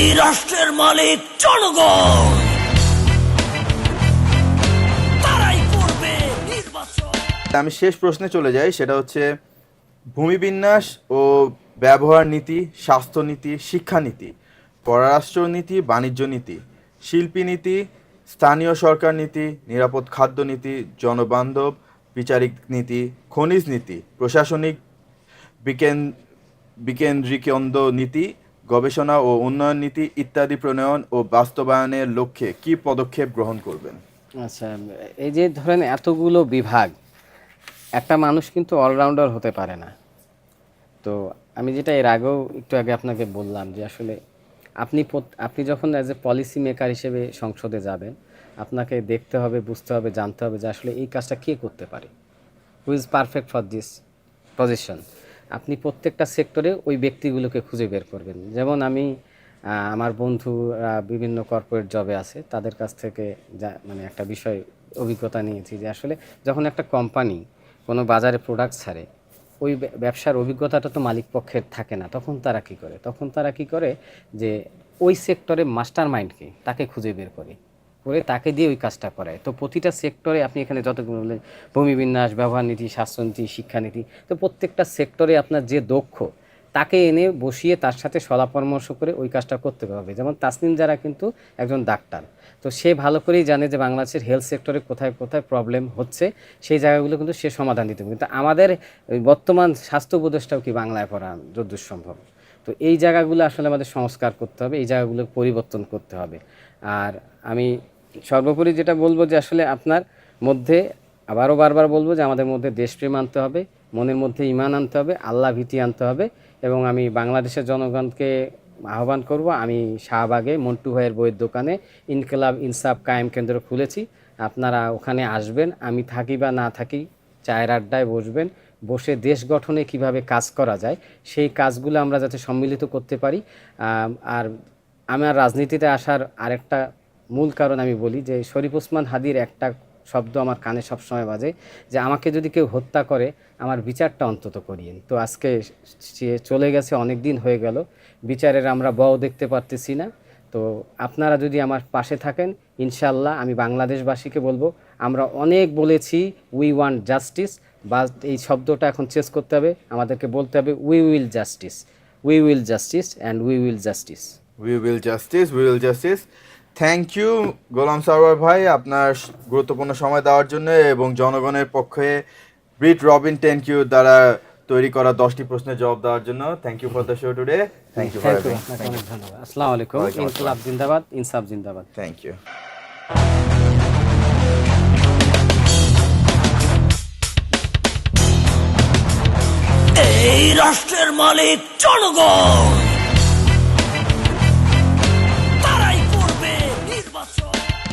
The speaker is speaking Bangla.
এই রাষ্ট্রের মালিক জনগণ, তারাই করবে নির্বাচন। আমি শেষ প্রশ্নে চলে যাই, সেটা হচ্ছে ভূমিবিন্যাস ও ব্যবহার নীতি, স্বাস্থ্যনীতি, শিক্ষানীতি, পররাষ্ট্রনীতি, বাণিজ্য নীতি, শিল্পী নীতি, স্থানীয় সরকার নীতি, নিরাপদ খাদ্য নীতি, জনবান্ধব বিচারিক নীতি, খনিজ নীতি, প্রশাসনিক বিকেন্দ্রীকরণ নীতি, গবেষণা ও উন্নয়ন নীতি ইত্যাদি প্রণয়ন ও বাস্তবায়নের লক্ষ্যে কী পদক্ষেপ গ্রহণ করবেন? আচ্ছা, এই যে ধরেন এতগুলো বিভাগ, একটা মানুষ কিন্তু অলরাউন্ডার হতে পারে না। তো আমি যেটা এর আগেও একটু আগে আপনাকে বললাম যে আসলে আপনি যখন অ্যাজ এ পলিসি মেকার হিসেবে সংসদে যাবেন, আপনাকে দেখতে হবে, বুঝতে হবে, জানতে হবে যে আসলে এই কাজটা কে করতে পারে, who is perfect for this position. আপনি প্রত্যেকটা সেক্টরে ওই ব্যক্তিগুলোকে খুঁজে বের করবেন। যেমন আমি আমার বন্ধুরা বিভিন্ন কর্পোরেট জবে আছে, তাদের কাছ থেকে মানে একটা বিষয় অভিজ্ঞতা নিয়েছি যে আসলে যখন একটা কোম্পানি কোনো বাজারে প্রোডাক্ট ছাড়ে, ওই ব্যবসার অভিজ্ঞতাটা তো মালিক পক্ষের থাকে না। তখন তারা কি করে যে ওই সেক্টরে মাস্টার মাইন্ডকে তাকে খুঁজে বের করে তাকে দিয়ে ওই কাজটা করায়। তো প্রতিটা সেক্টরে আপনি এখানে যতগুলো বললেন, ভূমিবিন্যাস, ব্যবহার নীতি, স্বাস্থ্যনীতি, শিক্ষানীতি, তো প্রত্যেকটা সেক্টরে আপনার যে দক্ষ তাকে এনে বসিয়ে তার সাথে সলা পরামর্শ করে ওই কাজটা করতে হবে। যেমন তাসনিম যারা কিন্তু একজন ডাক্তার, তো সে ভালো করেই জানে যে বাংলাদেশের হেলথ সেক্টরে কোথায় কোথায় প্রবলেম হচ্ছে, সেই জায়গাগুলো কিন্তু সে সমাধান দিতে হবে। কিন্তু আমাদের বর্তমান স্বাস্থ্য উপদেষ্টাও কি বাংলায় পড়া যদ্দূর সম্ভব। তো এই জায়গাগুলো আসলে আমাদের সংস্কার করতে হবে, এই জায়গাগুলো পরিবর্তন করতে হবে। আর আমি সর্বোপরি যেটা বলবো যে আসলে আপনার মধ্যে আবারও বারবার বলবো যে আমাদের মধ্যে দেশপ্রেম আনতে হবে, মনের মধ্যে ঈমান আনতে হবে, আল্লাহ ভীতি আনতে হবে। এবং আমি বাংলাদেশের জনগণকে আহ্বান করব, আমি শাহবাগে মন্টু ভাইয়ের বইয়ের দোকানে ইনকিলাব ইনসাফ কায়েম কেন্দ্র খুলেছি, আপনারা ওখানে আসবেন। আমি থাকি বা না থাকি, চায়ের আড্ডায় বসবেন, বসে দেশ গঠনে কিভাবে কাজ করা যায় সেই কাজগুলো আমরা যাতে সম্মিলিত করতে পারি। আর আমার রাজনীতিতে আসার আরেকটা মূল কারণ আমি বলি যে শরীফ ওসমান হাদির একটা শব্দ আমার কানে সবসময় বাজে যে আমাকে যদি কেউ হত্যা করে আমার বিচারটা অন্তত করিয়েন। তো আজকে সে চলে গেছে, অনেক দিন হয়ে গেল, বিচারের আমরা বও দেখতে পারতেছি না। তো আপনারা যদি আমার পাশে থাকেন, ইনশাল্লাহ আমি বাংলাদেশবাসীকে বলবো, আমরা অনেক বলেছি উই ওয়ান্ট জাস্টিস, বা এই শব্দটা এখন চেঞ্জ করতে হবে, আমাদেরকে বলতে হবে we will justice, we will justice and we will justice, we will justice, we will justice. Thank you Golam Sarwar ভাই, আপনার গুরুত্বপূর্ণ সময় দেওয়ার জন্য এবং জনগণের পক্ষে ব্রিট রবিন 10Q দ্বারা তৈরি করা 10টি প্রশ্নের জবাব দেওয়ার জন্য। Thank you for the show today. Thank you for অনেক ধন্যবাদ। আসসালামু আলাইকুম। ইনকিলাব জিন্দাবাদ, ইনসাফ জিন্দাবাদ। Thank you. এই রাষ্ট্রের মালিক জনগণ।